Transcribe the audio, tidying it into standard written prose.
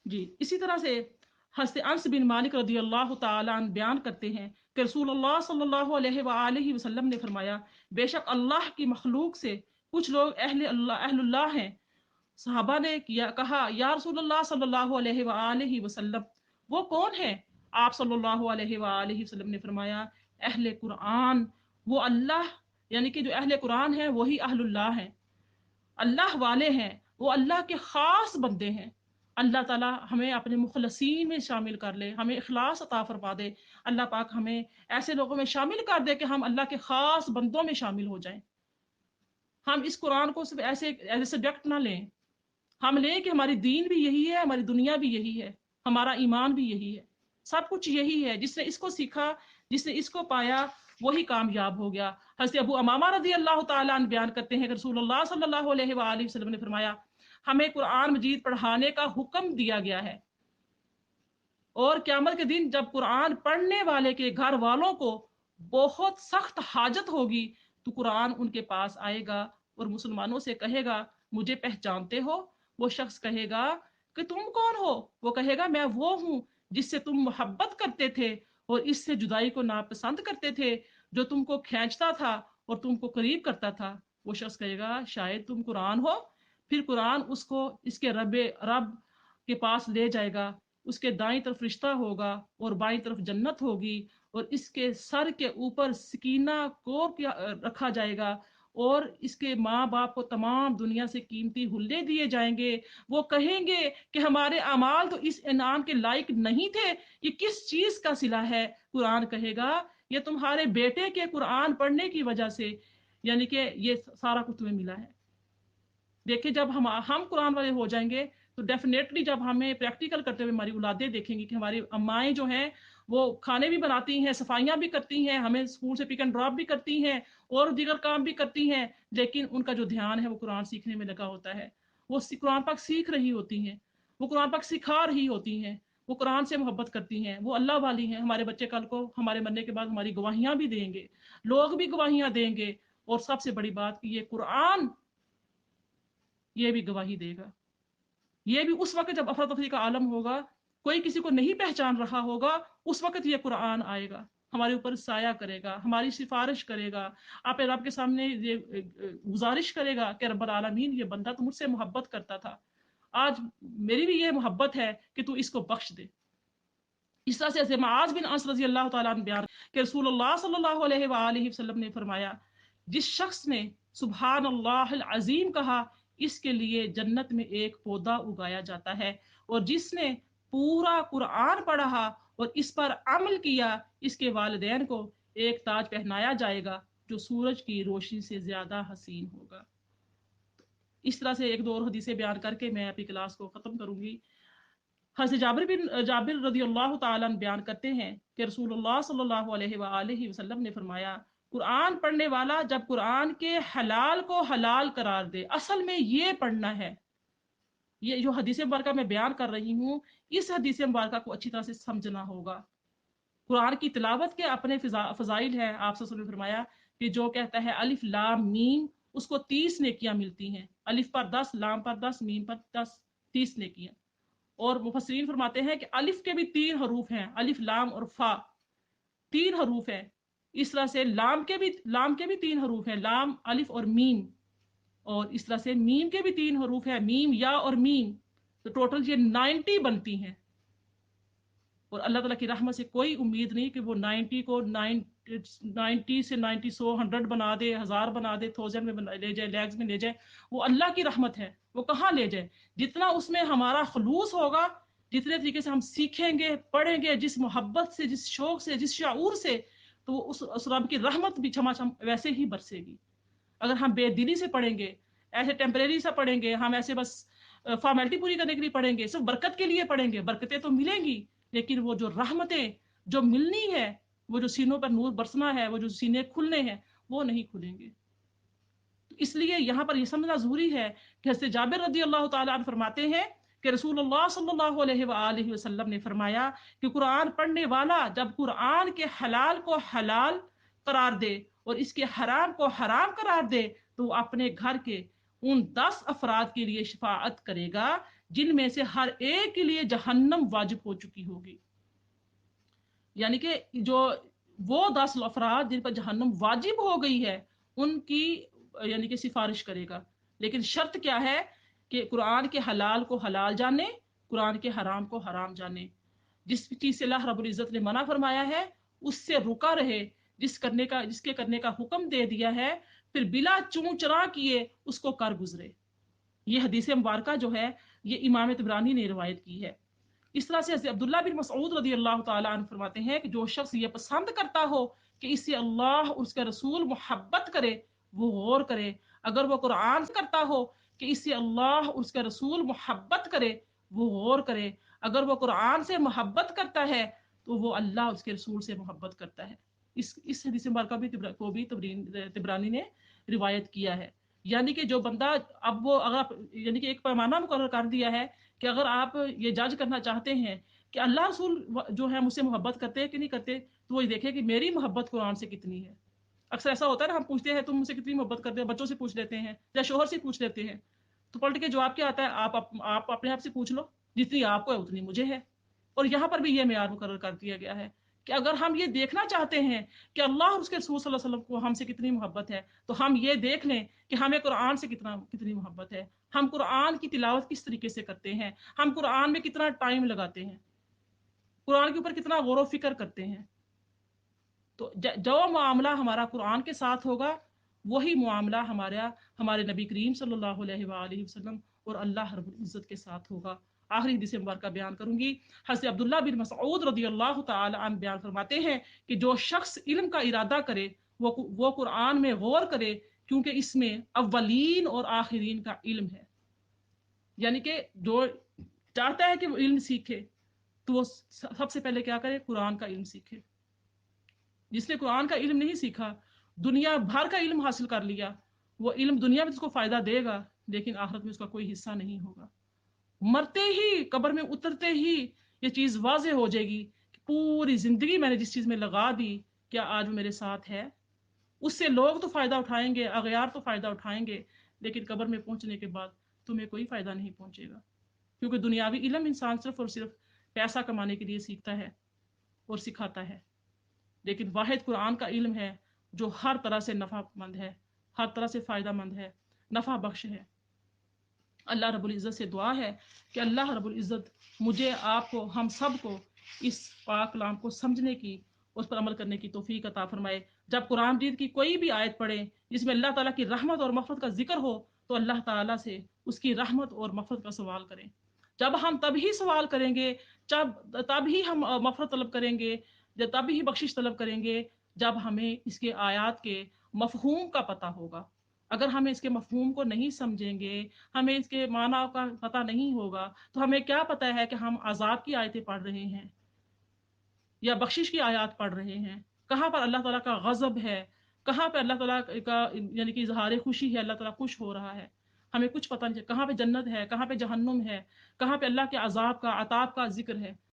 जी, इसी तरह से हज़रत अनस बिन मालिक रज़ी अल्लाह तआला अन्हु बयान करते हैं कि रसूलुल्लाह सल्लल्लाहु अलैहि वसल्लम ने फरमाया, बेशक अल्लाह की मखलूक से कुछ लोग अहलुल्लाह हैं। सहाबा ने कहा, या रसूलुल्लाह सल्लल्लाहु अलैहि वसल्लम, वो कौन है? आप सल्लल्लाहु अलैहि वसल्लम ने फरमाया, अहले कुरान। वो अल्लाह, यानी कि जो अहले कुरान है वही अहलुल्लाह हैं, अल्लाह वाले हैं, वो अल्लाह के ख़ास बंदे हैं। अल्लाह ताला हमें अपने मुखलसीन में शामिल कर ले, हमें इखलास अता फरमा दे। अल्लाह पाक हमें ऐसे लोगों में शामिल कर दे कि हम अल्लाह के ख़ास बंदों में शामिल हो जाएं। हम इस कुरान को सिर्फ ऐसे एज ए सब्जेक्ट ना लें, हम लें कि हमारी दीन भी यही है, हमारी दुनिया भी यही है, हमारा ईमान भी यही है, सब कुछ यही है। जिसने इसको सीखा, जिसने इसको पाया, वही कामयाब हो गया। हज़रत अबू अमामा रज़ी अल्लाह तआला अन्हु बयान करते हैं कि रसूलुल्लाह सल्लल्लाहु अलैहि वसल्लम ने फरमाया, हमें कुरान मजीद पढ़ाने का हुक्म दिया गया है, और क़यामत के दिन जब कुरान पढ़ने वाले के घर वालों को बहुत सख्त हाजत होगी, तो कुरान उनके पास आएगा और मुसलमानों से कहेगा, मुझे पहचानते हो? वो शख्स कहेगा कि तुम कौन हो? वो कहेगा, मैं वो हूँ जिससे तुम मोहब्बत करते थे और इससे जुदाई को नापसंद करते थे, जो तुमको खींचता था और तुमको करीब करता था। वो शख्स कहेगा, शायद तुम कुरान हो। फिर कुरान उसको इसके रब के पास ले जाएगा। उसके दाईं तरफ रिश्ता होगा और बाईं तरफ जन्नत होगी, और इसके सर के ऊपर सकीना कोर रखा जाएगा, और इसके माँ बाप को तमाम दुनिया से कीमती हुल्ले दिए जाएंगे। वो कहेंगे कि हमारे अमाल तो इस इनाम के लायक नहीं थे, ये किस चीज का सिला है? कुरान कहेगा, ये तुम्हारे बेटे के कुरान पढ़ने की वजह से, यानी कि ये सारा कुछ तुम्हें मिला है। देखिए, जब हम कुरान वाले हो जाएंगे, तो डेफिनेटली जब हमें प्रैक्टिकल करते हुए हमारी औलादें देखेंगी कि हमारी अम्माएं जो हैं वो खाने भी बनाती हैं, सफाइयाँ भी करती हैं, हमें स्कूल से पिक एंड ड्रॉप भी करती हैं, और दीगर काम भी करती हैं, लेकिन उनका जो ध्यान है वो कुरान सीखने में लगा होता है। वो कुरान पाक सीख रही होती हैं, वो कुरान पाक सिखा रही होती हैं, वो कुरान से मोहब्बत करती हैं, वो अल्लाह वाली हैं। हमारे बच्चे कल को हमारे मरने के बाद हमारी गवाहियाँ भी देंगे, लोग भी गवाहियाँ देंगे, और सबसे बड़ी बात कि ये कुरान ये भी गवाही देगा। ये भी उस वक्त जब अफरा तफरी का आलम होगा, कोई किसी को नहीं पहचान रहा होगा, उस वक्त ये कुरान आएगा, हमारे ऊपर साया करेगा, हमारी सिफारिश करेगा, आप रब के सामने ये गुजारिश करेगा कि रब्बल आलमीन, ये बंदा तो मुझसे मोहब्बत करता था, आज मेरी भी ये मोहब्बत है कि तू इसको बख्श दे। इस तरह से मुआज बिन अनस रजी अल्लाह तआला अन्हु बयान कि रसूलुल्लाह सल्लल्लाहु अलैहि वसल्लम ने फरमाया, जिस शख्स ने सुभान अल्लाह अजीम कहा, इसके लिए जन्नत में एक पौधा उगाया जाता है, और जिसने पूरा कुरान पढ़ा और इस पर अमल किया, इसके वालिदैन को एक ताज पहनाया जाएगा जो सूरज की रोशनी से ज्यादा हसीन होगा। इस तरह से एक दो और हदीसें बयान करके मैं अपनी क्लास को खत्म करूंगी। हज़रत जाबिर रज़ी अल्लाह तआला अन्हु बयान करते हैं कि रसूलुल्लाह सल्लल्लाहु अलैहि वसल्लम ने फरमाया, कुरान पढ़ने वाला जब कुरान के हलाल को हलाल करार दे, असल में ये पढ़ना है। ये जो हदीस मुबारक मैं बयान कर रही हूँ, इस हदीस मुबारक को अच्छी तरह से समझना होगा। कुरान की तिलावत के अपने फजाइल हैं। आप सल्लल्लाहु अलैहि वसल्लम ने फरमाया कि जो कहता है अलिफ लाम मीम, उसको 30 नेकियां मिलती हैं। अलिफ पर 10, लाम पर 10, मीम पर 10, 30 नेकियां। और मुफस्सिरीन फरमाते हैं कि अलिफ के भी 3 हरूफ हैं, अलिफ लाम और फा, 3 हरूफ हैं। इस तरह से लाम के भी 3 हरूफ हैं, लाम अलिफ और मीम। और इस तरह से मीम के भी 3 हरूफ हैं, मीम या और मीम। तो टोटल ये 90 बनती हैं। और अल्लाह ताला की रहमत से कोई उम्मीद नहीं कि वो 90 को 90 से 90 100 बना दे, 1000 बना दे, 1000 में ले जाए, लैक्स में ले जाए। वो अल्लाह की रहमत है, वो कहाँ ले जाए। जितना उसमें हमारा खलूस होगा, जितने तरीके से हम सीखेंगे, पढ़ेंगे, जिस मोहब्बत से, जिस शौक से, जिस शाऊर से, तो उस रब की रहमत भी छमाछम वैसे ही बरसेगी। अगर हम बेदिली से पढ़ेंगे, ऐसे टेम्परेरी सा पढ़ेंगे, हम ऐसे बस फॉर्मेलिटी पूरी करने के लिए पढ़ेंगे, सिर्फ बरकत के लिए पढ़ेंगे, बरकतें तो मिलेंगी, लेकिन वो जो रहमतें जो मिलनी है, वो जो सीनों पर नूर बरसना है, वो जो सीने खुलने हैं, वो नहीं खुलेंगे। तो इसलिए यहाँ पर यह समझना जरूरी है कि हज़रत जाबिर रज़ी अल्लाह तआला अन्हु फरमाते हैं कि रसूलुल्लाह सल्लल्लाहु अलैहि वसल्लम ने फरमाया कि कुरान पढ़ने वाला जब कुरान के हलाल को हलाल करार दे और इसके हराम को हराम करार दे, तो अपने घर के उन 10 अफराद के लिए शफाअत करेगा جن میں سے ہر ایک کے لیے جہنم واجب ہو چکی ہوگی. یعنی کہ جو وہ 10 افراد جن پر جہنم واجب ہو گئی ہے ان کی یعنی کہ سفارش کرے گا. لیکن شرط کیا ہے کہ قرآن کے حلال کو حلال جانے، قرآن کے حرام کو حرام جانے. جس چیز سے اللہ رب العزت نے منع فرمایا ہے اس سے رکا رہے، جس کے کرنے کا حکم دے دیا ہے پھر بلا چوں چرا کیے اس کو کر گزرے. یہ حدیث مبارکہ جو ہے یہ امام طبرانی نے روایت کی ہے. اس طرح سے حضرت عبداللہ بن مسعود رضی اللہ تعالیٰ عنہ فرماتے ہیں کہ جو شخص یہ پسند کرتا ہو کہ اس سے اللہ اور اس کا رسول محبت کرے وہ غور کرے. اگر وہ قرآن سے کرتا ہو کہ اس سے اللہ اور اس کا رسول محبت کرے وہ غور کرے. اگر وہ قرآن سے محبت کرتا ہے تو وہ اللہ اور اس کے رسول سے محبت کرتا ہے. اس حدیث مبارکہ کو بھی طبرانی نے روایت کیا ہے. یعنی کہ جو بندہ اب وہ اگر یعنی کہ ایک پیمانہ مقرر کر دیا ہے کہ اگر آپ یہ جج کرنا چاہتے ہیں کہ اللہ رسول جو ہے مجھ سے محبت کرتے ہیں کہ نہیں کرتے تو وہ یہ دیکھے کہ میری محبت قرآن سے کتنی ہے. اکثر ایسا ہوتا ہے نا، ہم پوچھتے ہیں تم مجھ سے کتنی محبت کرتے ہیں، بچوں سے پوچھ لیتے ہیں یا شوہر سے پوچھ لیتے ہیں تو پلٹ کے جواب کیا آتا ہے، آپ اپنے آپ سے پوچھ لو، جتنی آپ کو ہے اتنی مجھے ہے. اور یہاں پر بھی یہ معیار مقرر کر دیا گیا ہے کہ اگر ہم یہ دیکھنا چاہتے ہیں کہ اللہ اور اس کے رسول صلی اللہ علیہ وسلم کو ہم سے کتنی محبت ہے تو ہم یہ دیکھ لیں کہ ہمیں قرآن سے کتنی محبت ہے. ہم قرآن کی تلاوت کس طریقے سے کرتے ہیں، ہم قرآن میں کتنا ٹائم لگاتے ہیں، قرآن کے اوپر کتنا غور و فکر کرتے ہیں. تو جو معاملہ ہمارا قرآن کے ساتھ ہوگا وہی معاملہ ہمارے نبی کریم صلی اللہ علیہ وآلہ وسلم اور اللہ رب العزت کے ساتھ ہوگا. آخری حدیث مبارکہ بیان کروں گی. حضرت عبداللہ بن مسعود رضی اللہ تعالی عنہ بیان فرماتے ہیں کہ جو شخص علم کا ارادہ کرے وہ قرآن میں غور کرے کیونکہ اس میں اولین اور آخرین کا علم ہے. یعنی کہ جو چاہتا ہے کہ وہ علم سیکھے تو وہ سب سے پہلے کیا کرے، قرآن کا علم سیکھے. جس نے قرآن کا علم نہیں سیکھا، دنیا بھر کا علم حاصل کر لیا، وہ علم دنیا میں اس کو فائدہ دے گا لیکن آخرت میں اس کا کوئی حصہ نہیں ہوگا. مرتے ہی قبر میں اترتے ہی یہ چیز واضح ہو جائے گی کہ پوری زندگی میں نے جس چیز میں لگا دی کیا آج وہ میرے ساتھ ہے. اس سے لوگ تو فائدہ اٹھائیں گے، اغیار تو فائدہ اٹھائیں گے لیکن قبر میں پہنچنے کے بعد تمہیں کوئی فائدہ نہیں پہنچے گا. کیونکہ دنیاوی علم انسان صرف اور صرف پیسہ کمانے کے لیے سیکھتا ہے اور سکھاتا ہے، لیکن واحد قرآن کا علم ہے جو ہر طرح سے نفع مند ہے، ہر طرح سے فائدہ مند ہے، نفع بخش ہے. اللہ رب العزت سے دعا ہے کہ اللہ رب العزت مجھے، آپ کو، ہم سب کو اس پاک کلام کو سمجھنے کی، اس پر عمل کرنے کی توفیق عطا فرمائے. جب قرآن مجید کی کوئی بھی آیت پڑھیں جس میں اللہ تعالیٰ کی رحمت اور مغفرت کا ذکر ہو تو اللہ تعالیٰ سے اس کی رحمت اور مغفرت کا سوال کریں. جب ہم تب ہی سوال کریں گے، تب ہی ہم مغفرت طلب کریں گے، تب ہی بخشش طلب کریں گے جب ہمیں اس کے آیات کے مفہوم کا پتہ ہوگا. اگر ہمیں اس کے مفہوم کو نہیں سمجھیں گے، ہمیں اس کے معنی کا پتہ نہیں ہوگا تو ہمیں کیا پتہ ہے کہ ہم عذاب کی آیتیں پڑھ رہے ہیں یا بخشش کی آیات پڑھ رہے ہیں. کہاں پر اللہ تعالیٰ کا غضب ہے، کہاں پہ اللہ تعالیٰ کا یعنی کہ اظہار خوشی ہے، اللہ تعالیٰ خوش ہو رہا ہے، ہمیں کچھ پتہ نہیں. کہاں پہ جنت ہے، کہاں پہ جہنم ہے، کہاں پہ اللہ کے عذاب کا، عطاب کا ذکر ہے.